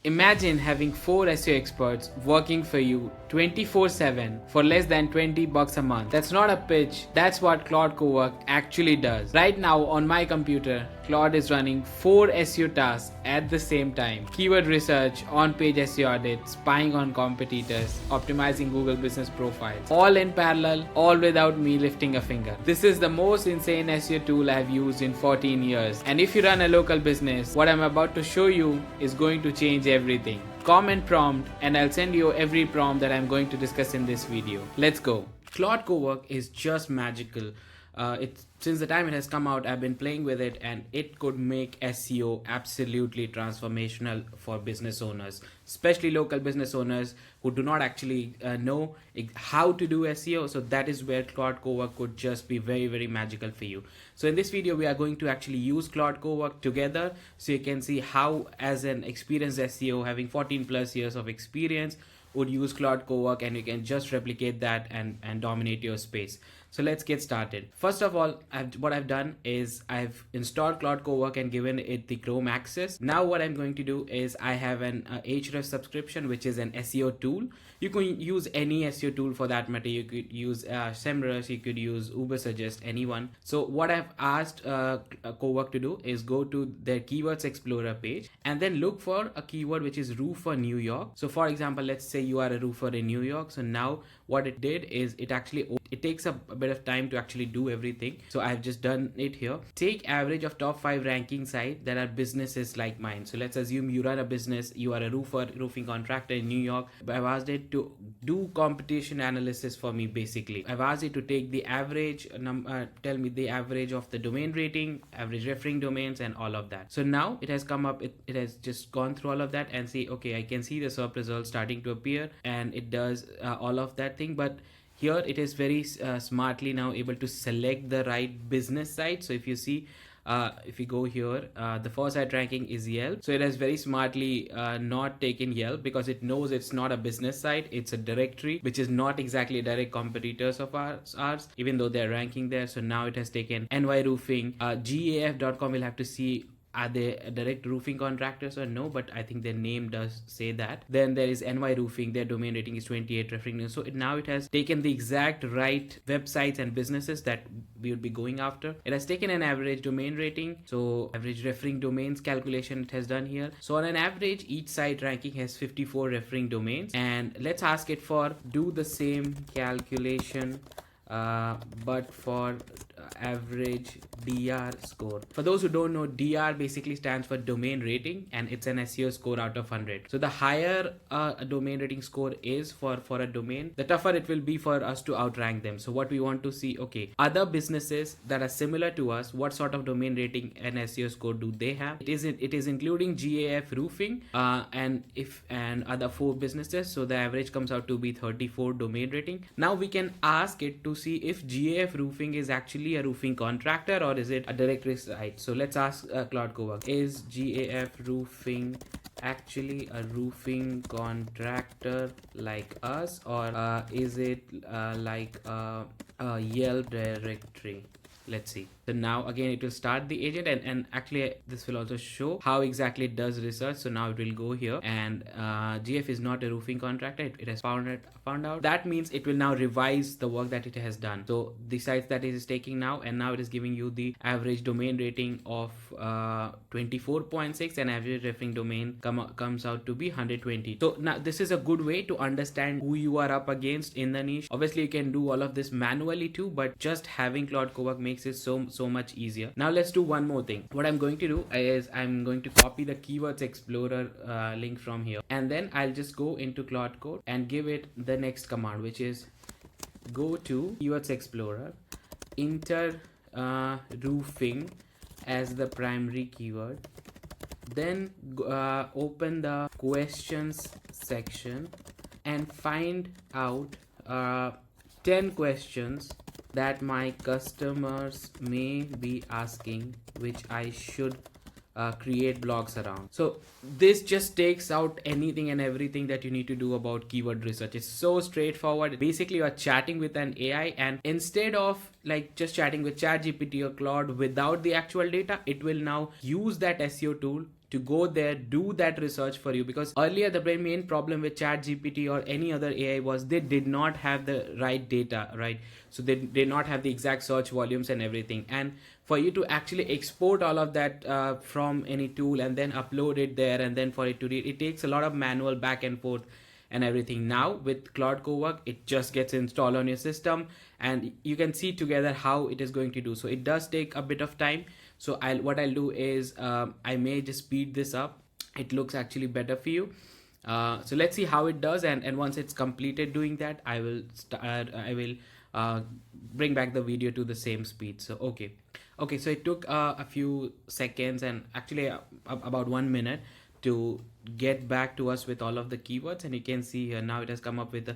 Imagine having 4 SEO experts working for you 24/7 for less than $20 a month. That's not a pitch, that's what Claude Cowork actually does. Right now on my computer, Claude is running 4 SEO tasks at the same time. Keyword research, on-page SEO audit, spying on competitors, optimizing Google business profiles. All in parallel, all without me lifting a finger. This is the most insane SEO tool I've used in 14 years. And if you run a local business, what I'm about to show you is going to change everything. Comment prompt and I'll send you every prompt that I'm going to discuss in this video. Let's go. Claude Cowork is just magical. Since the time it has come out, I've been playing with it, and it could make SEO absolutely transformational for business owners, especially local business owners who do not actually know how to do SEO. So that is where Claude Cowork could just be very, very magical for you. So in this video, we are going to actually use Claude Cowork together, so you can see how, as an experienced SEO having 14 plus years of experience, would use Claude Cowork, and you can just replicate that and dominate your space. So let's get started. First of all, what I've done is I've installed Claude Cowork and given it the Chrome access. Now what I'm going to do is I have an Href subscription, which is an SEO tool. You can use any SEO tool for that matter. You could use SEMrush, you could use Ubersuggest, anyone. So what I've asked Cowork to do is go to their Keywords Explorer page and then look for a keyword which is roofer New York. So for example, let's say you are a roofer in New York. So now what it did is it takes a bit of time to actually do everything. So I've just done it here. Take average of top 5 ranking sites that are businesses like mine. So let's assume you run a business, you are a roofing contractor in New York. I've asked it to do competition analysis for me. Basically, I've asked it to take the average tell me the average of the domain rating, average referring domains, and all of that. So now it has come up, it has just gone through all of that and see, okay, I can see the SERP results starting to appear, and it does all of that thing. But here it is very smartly now able to select the right business site. So if you see, if you go here, the first site ranking is Yelp. So it has very smartly not taken Yelp, because it knows it's not a business site, it's a directory, which is not exactly direct competitors of ours, even though they're ranking there. So now it has taken NY Roofing. GAF.com will have to see, are they direct roofing contractors or no, but I think their name does say that. Then there is NY Roofing, their domain rating is 28 referring. So now it has taken the exact right websites and businesses that we would be going after. It has taken an average domain rating, so average referring domains calculation it has done here. So on an average, each site ranking has 54 referring domains, and let's ask it for do the same calculation but for average DR score. For those who don't know, DR basically stands for domain rating, and it's an SEO score out of 100. So the higher a domain rating score is for a domain, the tougher it will be for us to outrank them. So what we want to see, okay, other businesses that are similar to us, what sort of domain rating and SEO score do they have? It is including GAF Roofing and other 4 businesses. So the average comes out to be 34 domain rating. Now we can ask it to see if GAF Roofing is actually a roofing contractor or is it a directory site. So let's ask Claude Cowork, is GAF Roofing actually a roofing contractor like us, or is it like a Yelp directory? Let's see. So now again it will start the agent, and actually this will also show how exactly it does research. So now it will go here, and GF is not a roofing contractor. It has found out. That means it will now revise the work that it has done. So the sites that it is taking now, and now it is giving you the average domain rating of 24.6, and average referring domain comes out to be 120. So now this is a good way to understand who you are up against in the niche. Obviously you can do all of this manually too, but just having Claude Cowork makes it so much easier. Now let's do one more thing. What I'm going to do is I'm going to copy the Keywords Explorer link from here, and then I'll just go into Claude Code and give it the next command, which is go to Keywords Explorer, enter roofing as the primary keyword, then open the questions section and find out 10 questions that my customers may be asking, which I should create blogs around. So this just takes out anything and everything that you need to do about keyword research. It's so straightforward. Basically, you are chatting with an AI, and instead of like just chatting with ChatGPT or Claude without the actual data, it will now use that SEO tool to go there, do that research for you. Because earlier the main problem with ChatGPT or any other AI was they did not have the right data, right? So they did not have the exact search volumes and everything. And for you to actually export all of that from any tool and then upload it there, and then for it to read, it takes a lot of manual back and forth and everything. Now with Claude Cowork, it just gets installed on your system and you can see together how it is going to do. So it does take a bit of time. So what I'll do is I may just speed this up. It looks actually better for you. So let's see how it does, and once it's completed doing that, I will bring back the video to the same speed. So okay, so it took a few seconds and actually about 1 minute to get back to us with all of the keywords. And you can see here now it has come up with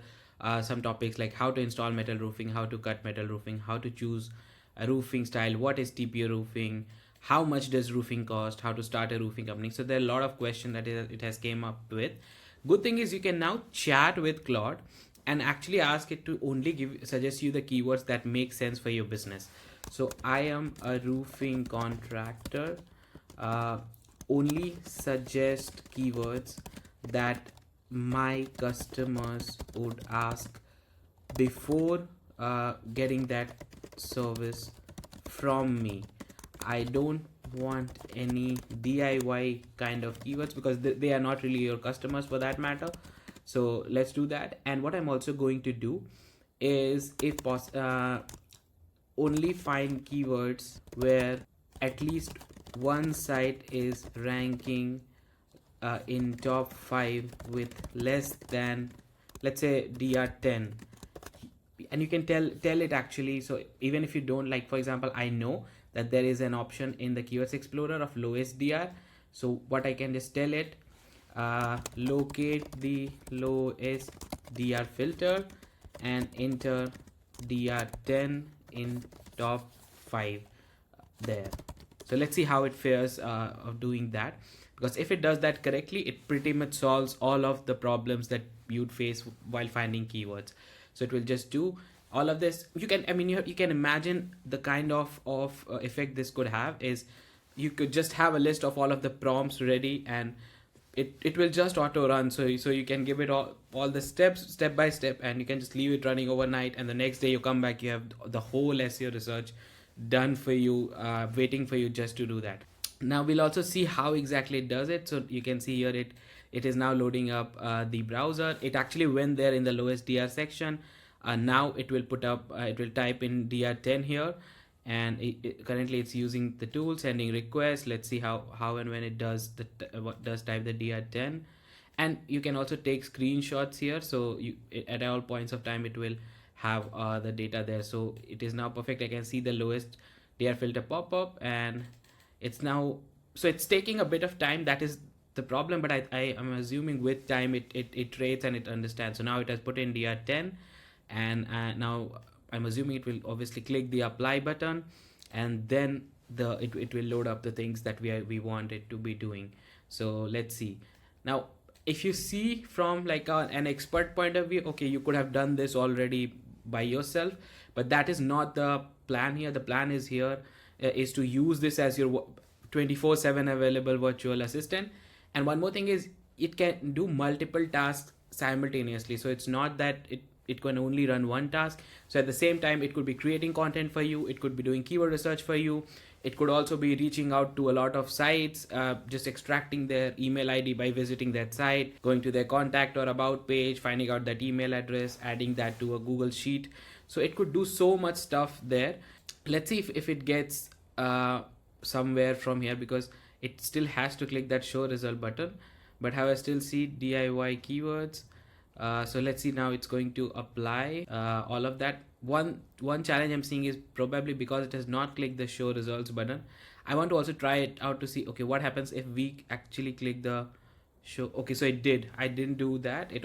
some topics like how to install metal roofing, how to cut metal roofing, how to choose a roofing style, what is TPO roofing, how much does roofing cost, how to start a roofing company. So there are a lot of questions that it has came up with. Good thing is you can now chat with Claude and actually ask it to only suggest you the keywords that make sense for your business. So I am a roofing contractor, only suggest keywords that my customers would ask before getting that service from me. I don't want any DIY kind of keywords because they are not really your customers for that matter. So let's do that. And what I'm also going to do is, if possible, only find keywords where at least one site is ranking in top 5 with less than, let's say, DR10. And you can tell it actually. So even if you don't, like for example, I know that there is an option in the keywords explorer of lowest DR. So what I can just tell it, locate the lowest DR filter and enter DR10 in top 5 there. So let's see how it fares of doing that, because if it does that correctly, it pretty much solves all of the problems that you'd face while finding keywords. So it will just do all of this. You can, I mean, you can imagine the kind of effect this could have is you could just have a list of all of the prompts ready and it will just auto run. So you can give it all the steps step by step, and you can just leave it running overnight, and the next day you come back, you have the whole SEO research done for you, waiting for you just to do that. Now we'll also see how exactly it does it. So you can see here it is now loading up the browser. It actually went there in the lowest DR section. Now it will put up, it will type in DR10 here, and currently it's using the tool sending requests. Let's see how and when it does type the DR10. And you can also take screenshots here, so at all points of time it will have the data there. So it is now perfect. I can see the lowest DR filter pop up, and it's now, so it's taking a bit of time. That is the problem, but I am assuming with time it rates and it understands. So now it has put in DR10, and now I'm assuming it will obviously click the apply button, and then it will load up the things that we want it to be doing. So let's see. Now if you see from like an expert point of view, okay, you could have done this already by yourself, but that is not the plan here. The plan is here is to use this as your 24/7 available virtual assistant. And one more thing is it can do multiple tasks simultaneously. So it's not that it can only run one task. So at the same time, it could be creating content for you, it could be doing keyword research for you, it could also be reaching out to a lot of sites, just extracting their email ID by visiting that site, going to their contact or about page, finding out that email address, adding that to a Google Sheet. So it could do so much stuff there. Let's see if it gets somewhere from here, because it still has to click that show result button. But how I still see DIY keywords. So let's see, now it's going to apply all of that. One challenge I'm seeing is probably because it has not clicked the show results button. I want to also try it out to see, okay, what happens if we actually click the show. Okay, so it did. I didn't do that. It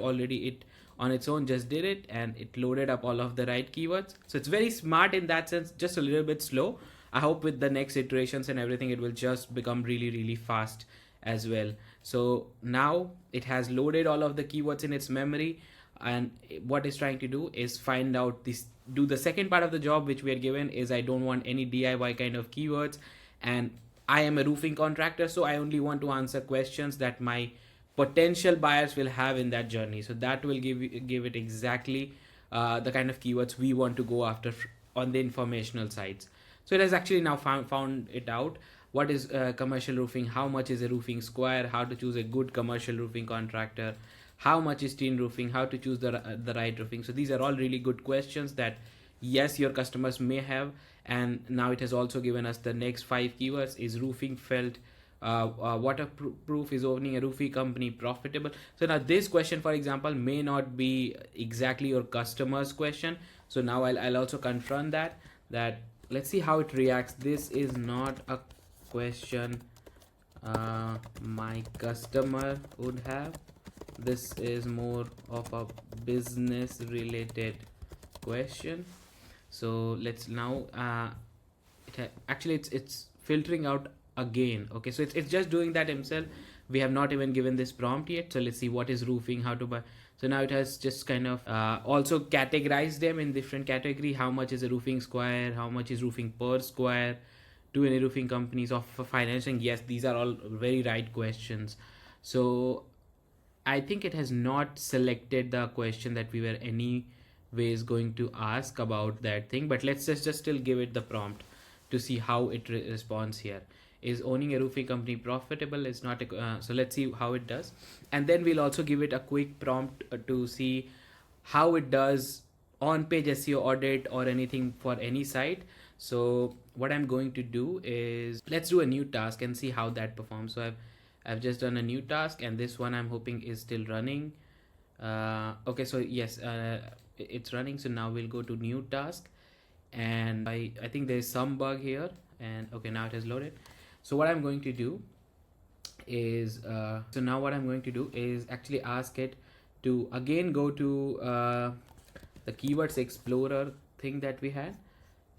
on its own just did it, and it loaded up all of the right keywords. So it's very smart in that sense, just a little bit slow. I hope with the next iterations and everything, it will just become really, really fast as well. So now it has loaded all of the keywords in its memory, and what it's trying to do is find out this, do the second part of the job which we are given is I don't want any DIY kind of keywords, and I am a roofing contractor, so I only want to answer questions that my potential buyers will have in that journey. So that will give it exactly the kind of keywords we want to go after on the informational sites. So it has actually now found it out. What is commercial roofing? How much is a roofing square? How to choose a good commercial roofing contractor? How much is tin roofing? How to choose the right roofing? So these are all really good questions that yes, your customers may have. And now it has also given us the next 5 keywords. Is roofing felt waterproof? Is owning a roofing company profitable? So now this question, for example, may not be exactly your customer's question. So now I'll also confront that let's see how it reacts. This is not a question my customer would have. This is more of a business related question. So let's now actually it's filtering out again. Okay, so it's just doing that himself. We have not even given this prompt yet. So let's see what is roofing, how to buy. So now it has just kind of also categorized them in different category. How much is a roofing square? How much is roofing per square? Do any roofing companies offer financing? Yes, these are all very right questions. So I think it has not selected the question that we were anyways going to ask about that thing, but let's just still give it the prompt to see how it responds here. Is owning a roofing company profitable? Is not a, so let's see how it does, and then we'll also give it a quick prompt to see how it does on page SEO audit or anything for any site. So what I'm going to do is let's do a new task and see how that performs. So I've just done a new task, and this one I'm hoping is still running. Okay, so yes, it's running. So now we'll go to new task, and I think there's some bug here, and okay, now it has loaded. So what I'm going to do is so now what I'm going to do is actually ask it to again go to the keywords explorer thing that we had,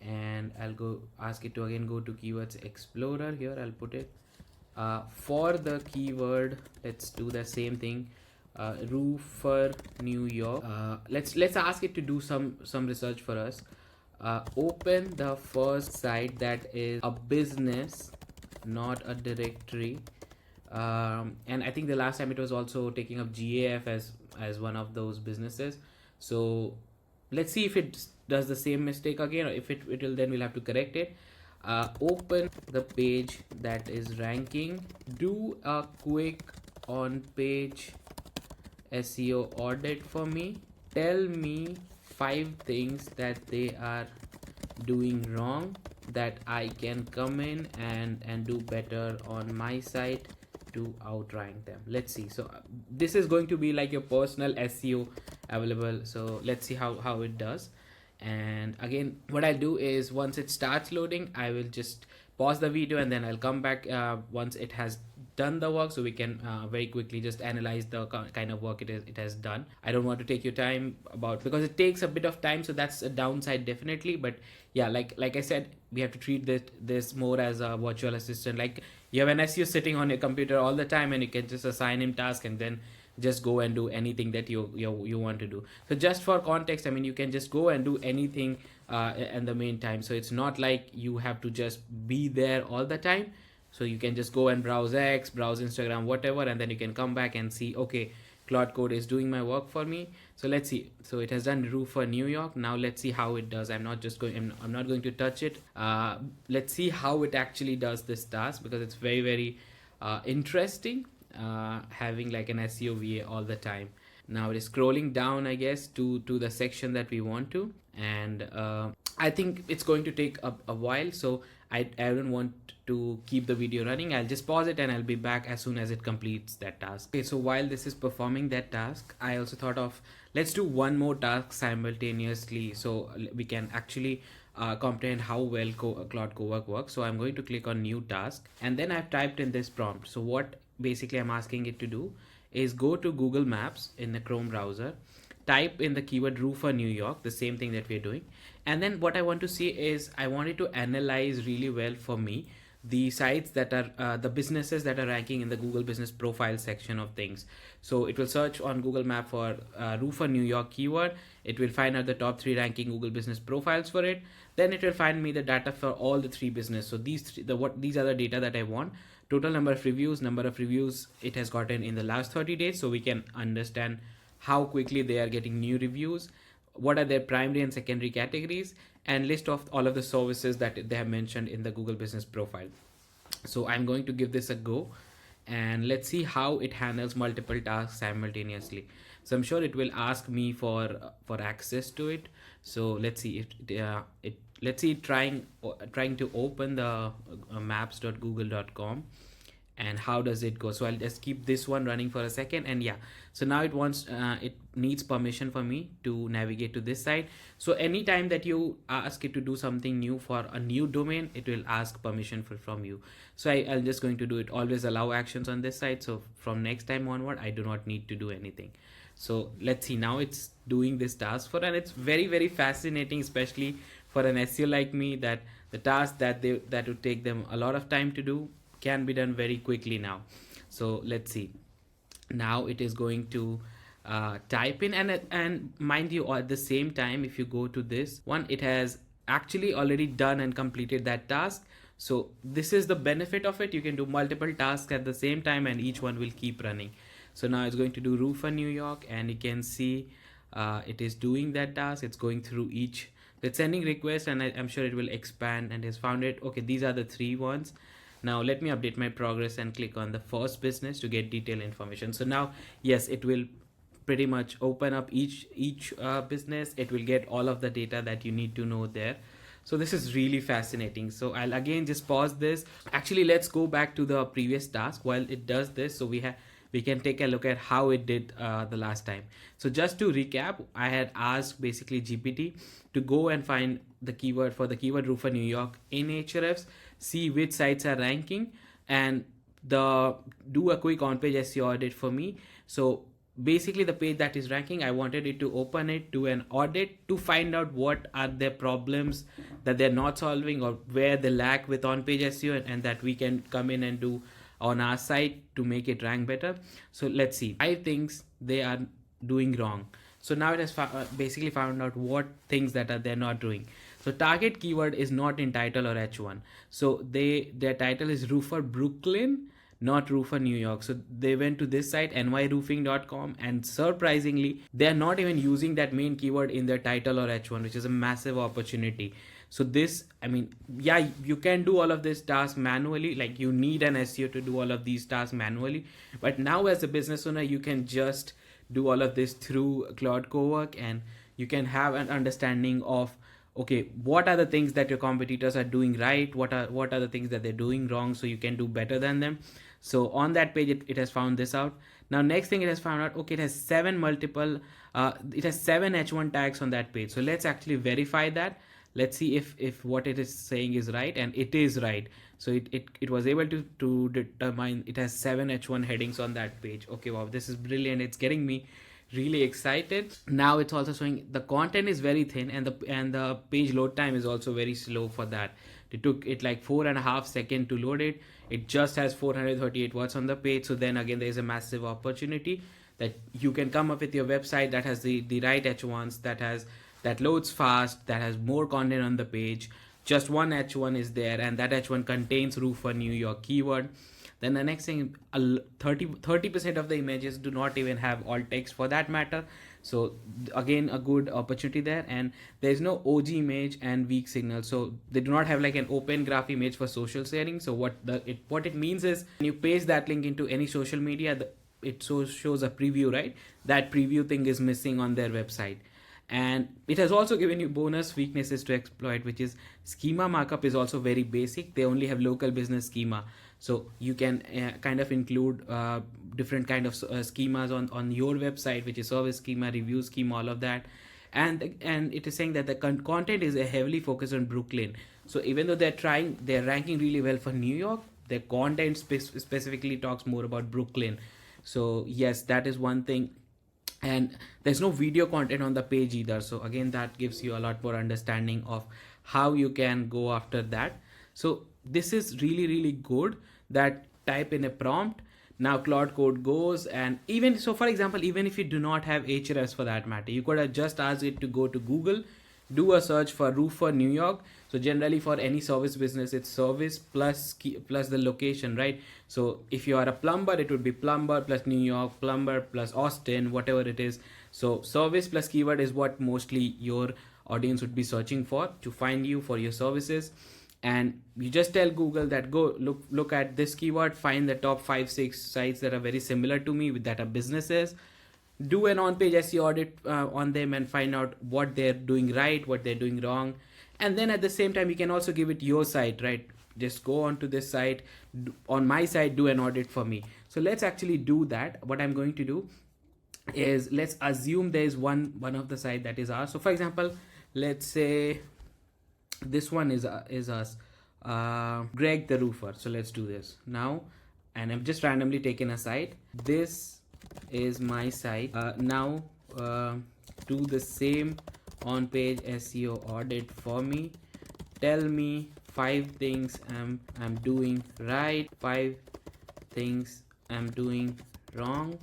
and I'll go ask it to again go to keywords explorer. Here I'll put it for the keyword. Let's do the same thing, roofer New York. Let's ask it to do some research for us. Open the first site that is a business, not a directory. And I think the last time it was also taking up GAF as one of those businesses. So let's see if it does the same mistake again, or if it will, then we'll have to correct it. Open the page that is ranking. Do a quick on page SEO audit for me. Tell me 5 things that they are doing wrong that I can come in and do better on my site to outrank them. Let's see. So this is going to be like your personal SEO available. So let's see how it does. And again, what I'll do is once it starts loading, I will just pause the video and then I'll come back once it has done the work, so we can very quickly just analyze the kind of work it has done. I don't want to take your time about, because it takes a bit of time, so that's a downside definitely. But yeah, like I said, we have to treat this more as a virtual assistant. Like you have an SEO sitting on your computer all the time, and you can just assign him tasks and then just go and do anything that you want to do. So just for context, I mean, you can just go and do anything in the meantime. So it's not like you have to just be there all the time. So you can just go and browse X, browse Instagram, whatever, and then you can come back and see, okay, Claude Code is doing my work for me. So let's see. So it has done roof for New York. Now let's see how it does. I'm not going to touch it. Let's see how it actually does this task, because it's very, very interesting having like an SEO VA all the time. Now it is scrolling down, I guess, to the section that we want to, and I think it's going to take a while, so I don't want to keep the video running. I'll just pause it and I'll be back as soon as it completes that task. Okay, so while this is performing that task, I also thought of, let's do one more task simultaneously so we can actually comprehend how well Claude Cowork works. So I'm going to click on new task, and then I've typed in this prompt. So what basically I'm asking it to do is go to Google Maps in the Chrome browser, type in the keyword roofer New York, the same thing that we're doing. And then what I want to see is I want it to analyze really well for me the sites that are the businesses that are ranking in the Google business profile section of things. So it will search on Google Map for roofer New York keyword. It will find out the top 3 ranking Google business profiles for it. Then it will find me the data for all the 3 business. So these are the data that I want. Total number of reviews it has gotten in the last 30 days, so we can understand how quickly they are getting new reviews, what are their primary and secondary categories, and list of all of the services that they have mentioned in the Google business profile. So I'm going to give this a go, and let's see how it handles multiple tasks simultaneously. So I'm sure it will ask me for access to it. So let's see trying to open the maps.google.com, and how does it go. So I'll just keep this one running for a second, and yeah, so now it needs permission for me to navigate to this site. So anytime that you ask it to do something new for a new domain, it will ask permission from you. So I'm just going to do it always allow actions on this site, so from next time onward I do not need to do anything. So let's see, now it's doing this task for, and it's very, very fascinating, especially for an SEO like me, that the task that would take them a lot of time to do can be done very quickly now. So let's see, now it is going to type in, and mind you, at the same time, if you go to this one, it has actually already done and completed that task. So this is the benefit of it. You can do multiple tasks at the same time, and each one will keep running. So now it's going to do roofer New York, and you can see it is doing that task. It's going through each, it's sending requests, and I'm sure it will expand, and has found it. Okay, these are the 3 ones. Now let me update my progress and click on the first business to get detailed information. So now, yes, it will pretty much open up each business. It will get all of the data that you need to know there. So this is really fascinating. So I'll again just pause this. Actually, let's go back to the previous task while it does this. So we can take a look at how it did the last time. So just to recap, I had asked basically GPT to go and find the keyword for the keyword roofer New York in Ahrefs, see which sites are ranking, and do a quick on-page SEO audit for me. So basically the page that is ranking, I wanted it to open it to an audit to find out what are their problems that they're not solving, or where they lack with on-page SEO, and that we can come in and do on our site to make it rank better. So let's see 5 things they are doing wrong. So now it has basically found out what things that they're not doing. So target keyword is not in title or H1. So their title is roofer Brooklyn, not roofer New York. So they went to this site, nyroofing.com, and surprisingly, they're not even using that main keyword in their title or H1, which is a massive opportunity. So this, I mean, yeah, you can do all of this task manually, like you need an SEO to do all of these tasks manually. But now as a business owner, you can just do all of this through Claude Cowork, and you can have an understanding of, okay, what are the things that your competitors are doing right, what are the things that they're doing wrong, so you can do better than them. So on that page, it has found this out. Now next thing it has found out, okay, it has 7 H1 tags on that page. So let's actually verify that. Let's see if what it is saying is right, and it is right. So it was able to determine it has 7 H1 headings on that page. Okay, wow, this is brilliant. It's getting me really excited. Now it's also showing the content is very thin, and the page load time is also very slow for that. It took it like 4.5 seconds to load it. It just has 438 words on the page. So then again, there is a massive opportunity that you can come up with your website that has the right H1s, that loads fast, that has more content on the page. Just one H1 is there, and that H1 contains roofer New York keyword. Then the next thing, 30% of the images do not even have alt text for that matter. So again, a good opportunity there. And there's no OG image and weak signal. So they do not have like an open graph image for social sharing. So what it means is, when you paste that link into any social media, it shows a preview, right? That preview thing is missing on their website. And it has also given you bonus weaknesses to exploit, which is schema markup is also very basic. They only have local business schema. So you can kind of include different kind of schemas on your website, which is service schema, review schema, all of that. And it is saying that the content is heavily focused on Brooklyn. So even though they're ranking really well for New York, their content specifically talks more about Brooklyn. So yes, that is one thing. And there's no video content on the page either. So again, that gives you a lot more understanding of how you can go after that. So this is really good, that type in a prompt. Now Claude Code goes, and even so, for example, even if you do not have HRS for that matter, you could have just asked it to go to Google, do a search for roofer New York. So generally for any service business, it's service plus plus the location, right? So if you are a plumber, it would be plumber plus New York, plumber plus Austin, whatever it is. So service plus keyword is what mostly your audience would be searching for to find you for your services. And you just tell Google that go look at this keyword, find the top 5-6 sites that are very similar to me, that are businesses, do an on-page SEO audit on them and find out what they're doing right, what they're doing wrong. And then at the same time, you can also give it your site, right? Just go onto this site, on my site, do an audit for me. So let's actually do that. What I'm going to do is, let's assume there is one of the site that is ours. So for example, let's say this one is us, Greg the roofer. So let's do this now, and I've just randomly taken a site. This is my site. Now do the same on-page SEO audit for me. Tell me 5 things I'm doing right, 5 things I'm doing wrong,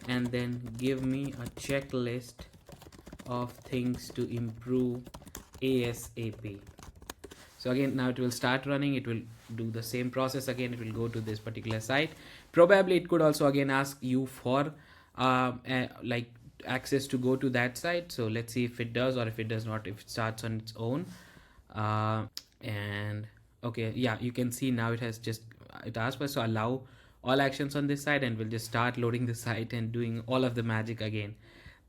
and then give me a checklist of things to improve ASAP. So again, now it will start running. It will do the same process again. It will go to this particular site. Probably it could also again ask you for like access to go to that site. So let's see if it does, or if it does not, if it starts on its own. And okay, yeah, you can see now it asked for, so allow all actions on this site, and we'll just start loading the site and doing all of the magic again.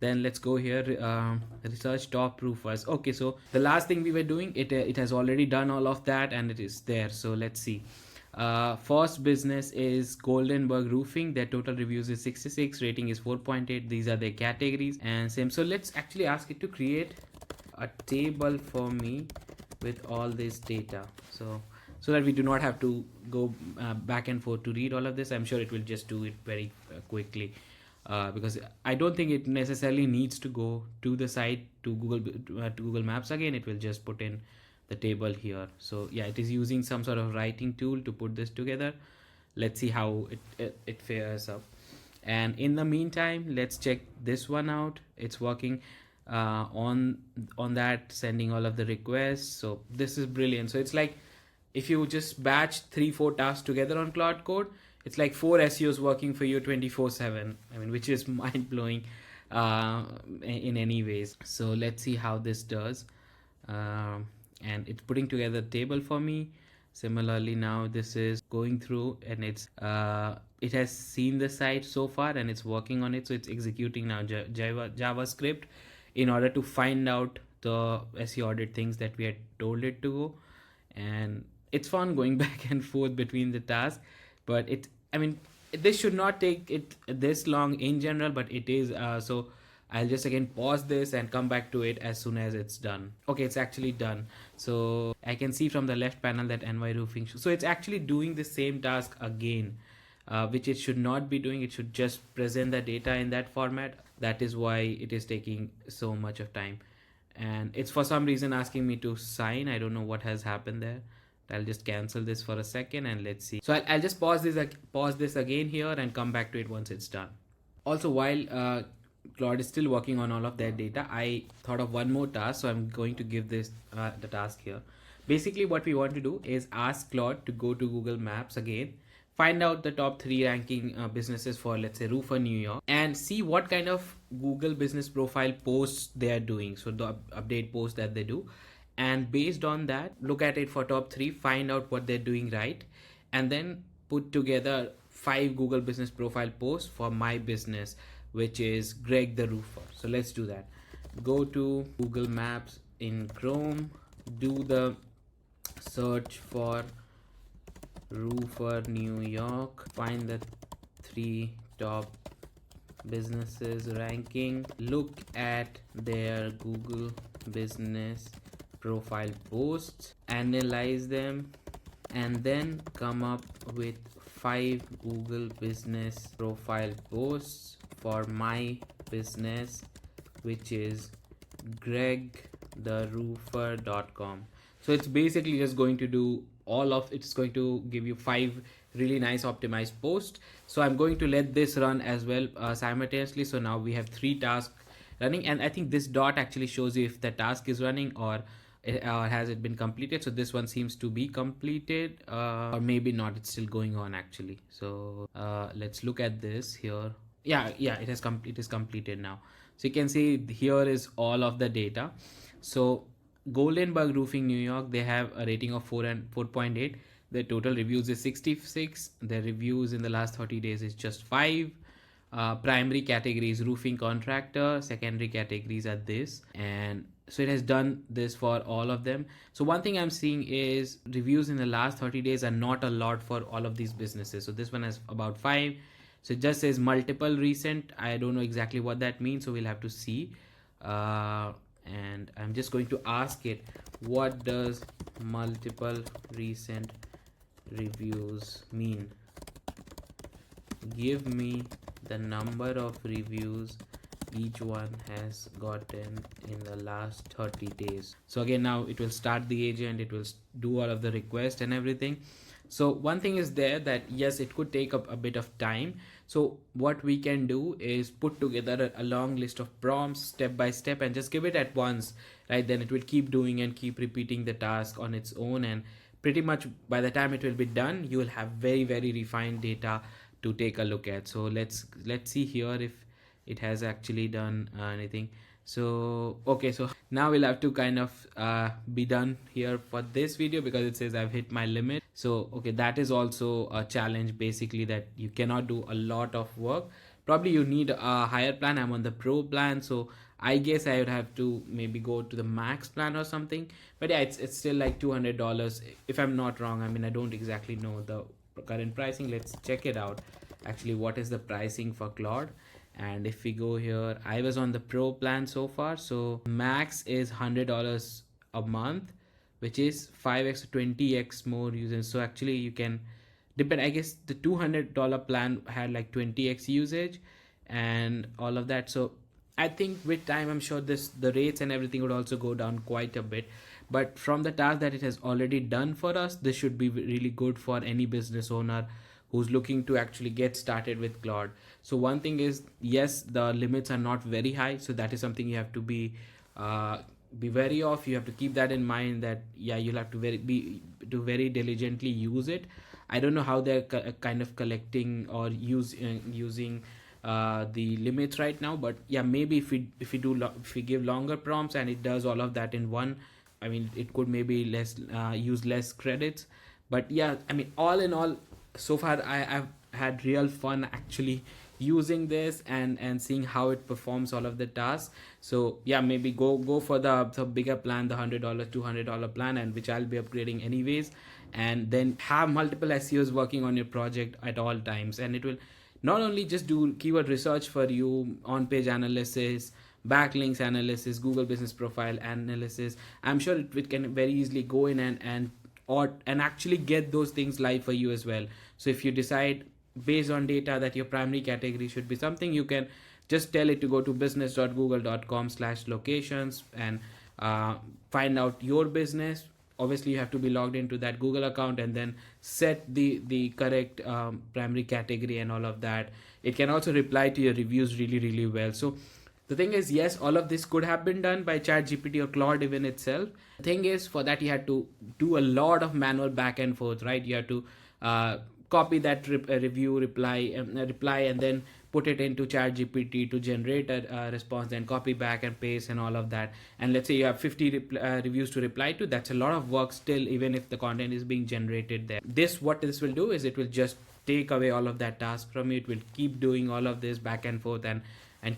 Then let's go here, research top roofers. Okay, so the last thing we were doing, it has already done all of that and it is there. So let's see. First business is Goldenberg Roofing. Their total reviews is 66, rating is 4.8. These are their categories and same. So let's actually ask it to create a table for me with all this data, so that we do not have to go back and forth to read all of this. I'm sure it will just do it very quickly. Because I don't think it necessarily needs to go to the site, to Google Maps again. It will just put in the table here. So yeah, it is using some sort of writing tool to put this together. Let's see how it fares up. And in the meantime, let's check this one out. It's working on that, sending all of the requests. So this is brilliant. So it's like if you just batch 3-4 tasks together on Claude Code, it's like 4 SEOs working for you 24/7. I mean, which is mind-blowing in any ways. So let's see how this does. And it's putting together a table for me. Similarly, now this is going through, and it has seen the site so far and it's working on it. So it's executing now JavaScript in order to find out the SEO audit things that we had told it to go. And it's fun going back and forth between the tasks, but this should not take it this long in general, but it is. So I'll just again pause this and come back to it as soon as it's done. Okay, it's actually done. So I can see from the left panel that NY Roofing. So it's actually doing the same task again, which it should not be doing. It should just present the data in that format. That is why it is taking so much of time. And it's for some reason asking me to sign. I don't know what has happened there. I'll just cancel this for a second and let's see. So I'll just pause this again here and come back to it once it's done. Also, while Claude is still working on all of that data, I thought of one more task. So I'm going to give this the task here. Basically, what we want to do is ask Claude to go to Google Maps again, find out the top 3 ranking businesses for, let's say, roofer New York, and see what kind of Google business profile posts they are doing. So the update posts that they do. And based on that, look at it for top 3, find out what they're doing right, and then put together 5 Google business profile posts for my business, which is Greg the Roofer. So let's do that. Go to Google Maps in Chrome, do the search for roofer New York, find the 3 top businesses ranking, look at their Google business profile posts, analyze them, and then come up with 5 Google business profile posts for my business, which is gregtheroofer.com. So it's basically just going to do all of it's going to give you 5 really nice optimized posts. So I'm going to let this run as well simultaneously. So now we have 3 tasks running, and I think this dot actually shows you if the task is running or has it been completed. So this one seems to be completed, or maybe not, it's still going on actually. So let's look at this here. Yeah, it is completed now. So you can see here is all of the data. So Goldenberg Roofing New York, they have a rating of 4 and 4.8. Their total reviews is 66. Their reviews in the last 30 days is just 5. Primary categories roofing contractor, secondary categories are this, and so it has done this for all of them. So one thing I'm seeing is reviews in the last 30 days are not a lot for all of these businesses. So this one has about 5. So it just says multiple recent. I don't know exactly what that means, so we'll have to see. And I'm just going to ask it, what does multiple recent reviews mean? Give me the number of reviews each one has gotten in the last 30 days. So again, now it will start the agent, it will do all of the request and everything. So one thing is there that yes, it could take up a bit of time. So what we can do is put together a long list of prompts step by step and just give it at once, right? Then it will keep doing and keep repeating the task on its own, and pretty much by the time it will be done, you will have very refined data to take a look at. So let's see here if it has actually done anything. So okay, so now we'll have to kind of be done here for this video because it says I've hit my limit. So okay, that is also a challenge basically, that you cannot do a lot of work. Probably you need a higher plan. I'm on the pro plan, so I guess I would have to maybe go to the max plan or something. But yeah, it's still like $200 if I'm not wrong. I mean, I don't exactly know the current pricing. Let's check it out actually, what is the pricing for Claude. And if we go here, I was on the pro plan so far, so max is $100 a month, which is 5x to 20x more users. So actually you can depend, I guess the $200 plan had like 20x usage and all of that. So I think with time, I'm sure the rates and everything would also go down quite a bit. But from the task that it has already done for us, this should be really good for any business owner who's looking to actually get started with Claude. So one thing is, yes, the limits are not very high, so that is something you have to be wary of. You have to keep that in mind, that yeah, you'll have to very diligently use it. I don't know how they're kind of collecting or using the limits right now, but yeah, maybe if we give longer prompts and it does all of that in one, I mean, it could maybe use less credits. But yeah, I mean, all in all, so far I've had real fun actually using this and seeing how it performs all of the tasks. So yeah, maybe go for the bigger plan, the $100 $200 plan, and which I'll be upgrading anyways, and then have multiple SEOs working on your project at all times. And it will not only just do keyword research for you, on page analysis, backlinks analysis, Google business profile analysis. I'm sure it can very easily go in and actually get those things live for you as well. So if you decide based on data that your primary category should be something, you can just tell it to go to business.google.com/locations and find out your business. Obviously you have to be logged into that Google account and then set the correct primary category and all of that. It can also reply to your reviews really well. So the thing is, yes, all of this could have been done by ChatGPT or Claude even itself. The thing is, for that you had to do a lot of manual back and forth, right? You have to copy that review reply and then put it into ChatGPT to generate a response, then copy back and paste and all of that. And let's say you have 50 reviews to reply to. That's a lot of work still, even if the content is being generated there. What this will do is it will just take away all of that task from you. It will keep doing all of this back and forth and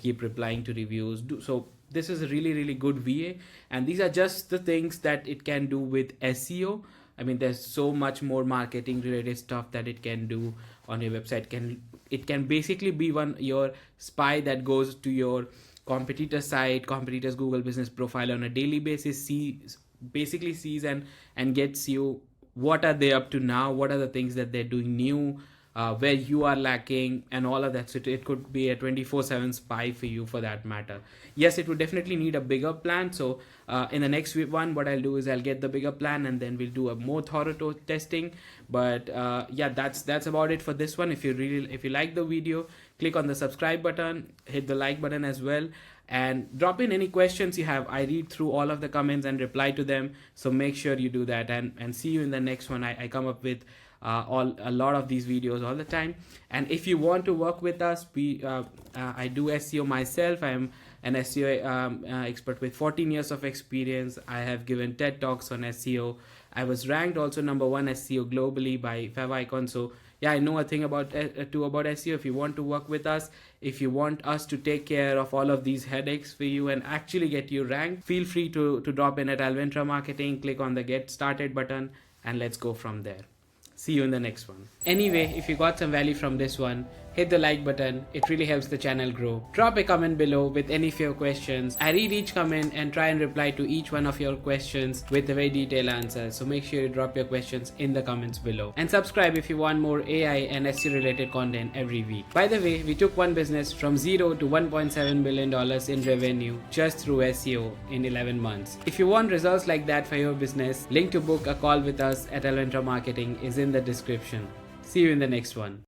keep replying to reviews. So this is a really good VA, and these are just the things that it can do with SEO. I mean, there's so much more marketing related stuff that it can do on your website. It can basically be your spy that goes to your competitor site, competitor's Google business profile on a daily basis, sees and gets you what are they up to now, what are the things that they're doing new, where you are lacking and all of that. So it could be a 24/7 spy for you, for that matter. Yes, it would definitely need a bigger plan. So in the next one, what I'll do is I'll get the bigger plan, and then we'll do a more thorough testing. But yeah, that's about it for this one. If you like the video, click on the subscribe button, hit the like button as well, and drop in any questions you have. I read through all of the comments and reply to them, so make sure you do that. And see you in the next one. I come up with a lot of these videos all the time. And if you want to work with us, I do SEO myself. I am an SEO expert with 14 years of experience. I have given TED Talks on SEO. I was ranked also #1 SEO globally by Favicon. So yeah, I know a thing about SEO. If you want to work with us, if you want us to take care of all of these headaches for you and actually get you ranked, feel free to drop in at Alventra Marketing, click on the Get Started button, and let's go from there. See you in the next one. Anyway, if you got some value from this one, hit the like button. It really helps the channel grow. Drop a comment below with any of your questions. I read each comment and try and reply to each one of your questions with a very detailed answer. So make sure you drop your questions in the comments below. And subscribe if you want more AI and SEO related content every week. By the way, we took one business from 0 to $1.7 billion in revenue just through SEO in 11 months. If you want results like that for your business, link to book a call with us at Alventra Marketing is in the description. See you in the next one.